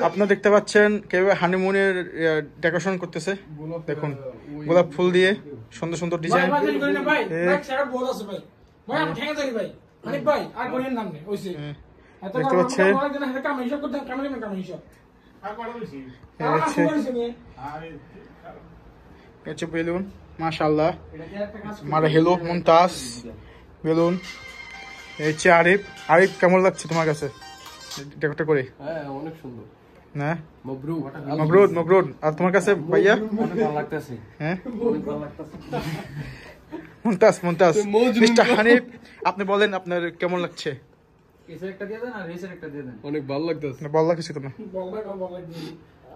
আপনারা দেখতে পাচ্ছেন কিভাবে হানিমুনের ডেকোরেশন করতেছে। দেখুন গোলাপ ফুল দিয়ে সুন্দর সুন্দর ডিজাইন। দেখতে পাচ্ছেন বেলুন, মাশাআল্লাহ। মারা হেলো মুমতাজ বেলুন। এই হচ্ছে আরিফ। আরিফ, কেমন লাগছে তোমার কাছে ডেকোরেট করে? হ্যাঁ, অনেক সুন্দর না? মবরুক মবরুক মবরুক। আর তোমার কাছে ভাইয়া? অনেক ভালো লাগতেছে। হ্যাঁ, অনেক ভালো লাগতেছে। মুমতাজ মুমতাজ। মিস্টার হানিফ, আপনি বলেন আপনার কেমন লাগছে? এসের একটা দিয়ে দেন আর রেসের একটা দিয়ে দেন। অনেক ভালো লাগতেছে। ভালো লাগছে তোমার?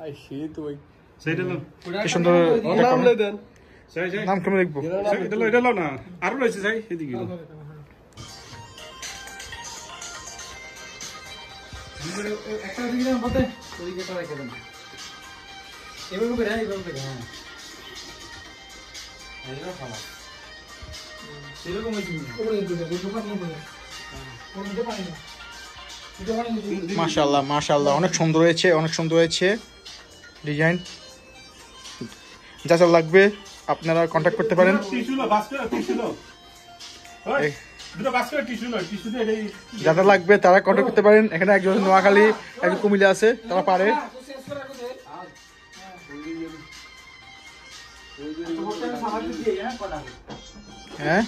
আই সেই তো ভাই। সেইটা লো। কি সুন্দর নাম লই দেন। সেই সেই। নাম কেমন লিখবো? এটা লো না। আরো রয়েছে যাই এদিকে। একটা দিকে দেন বলতে। ওদিকে তো রেখে দেন। এভাবে করে এইভাবে করে হ্যাঁ। এইটা ভালো। সেরকম হইছে না। ওরে দুটো দোকান নিয়ে বলে। ওর মধ্যে পানি না। মাশাআল্লাহ মাশাআল্লাহ, অনেক সুন্দর হয়েছে, অনেক সুন্দর হয়েছে ডিজাইন। যা যা লাগবে আপনারা কন্ট্যাক্ট করতে পারেন। টিস্যু লো, বাস্কেট টিস্যু লো। ওই দুটো বাস্কেট টিস্যু লো, টিস্যু দিয়ে এই যারা লাগবে তারা কন্ট্যাক্ট করতে পারেন। এখানে একজন নোয়াখালী, একজন কুমিল্লা আছে, তারা পারে। হ্যাঁ,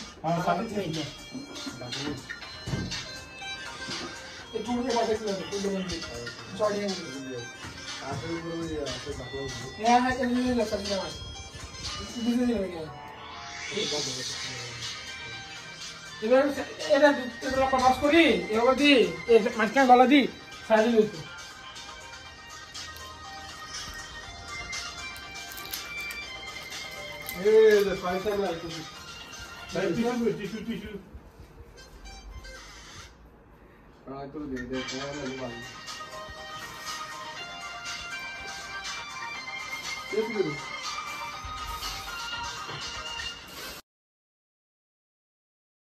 এবার এটা এটা পাস করি এবার দি মাঝখানে গলা দি সাইডে লইতো এই যে পয়সা নাই তো। Tissue tissue. আর তো দে দে তাহলে ভালো।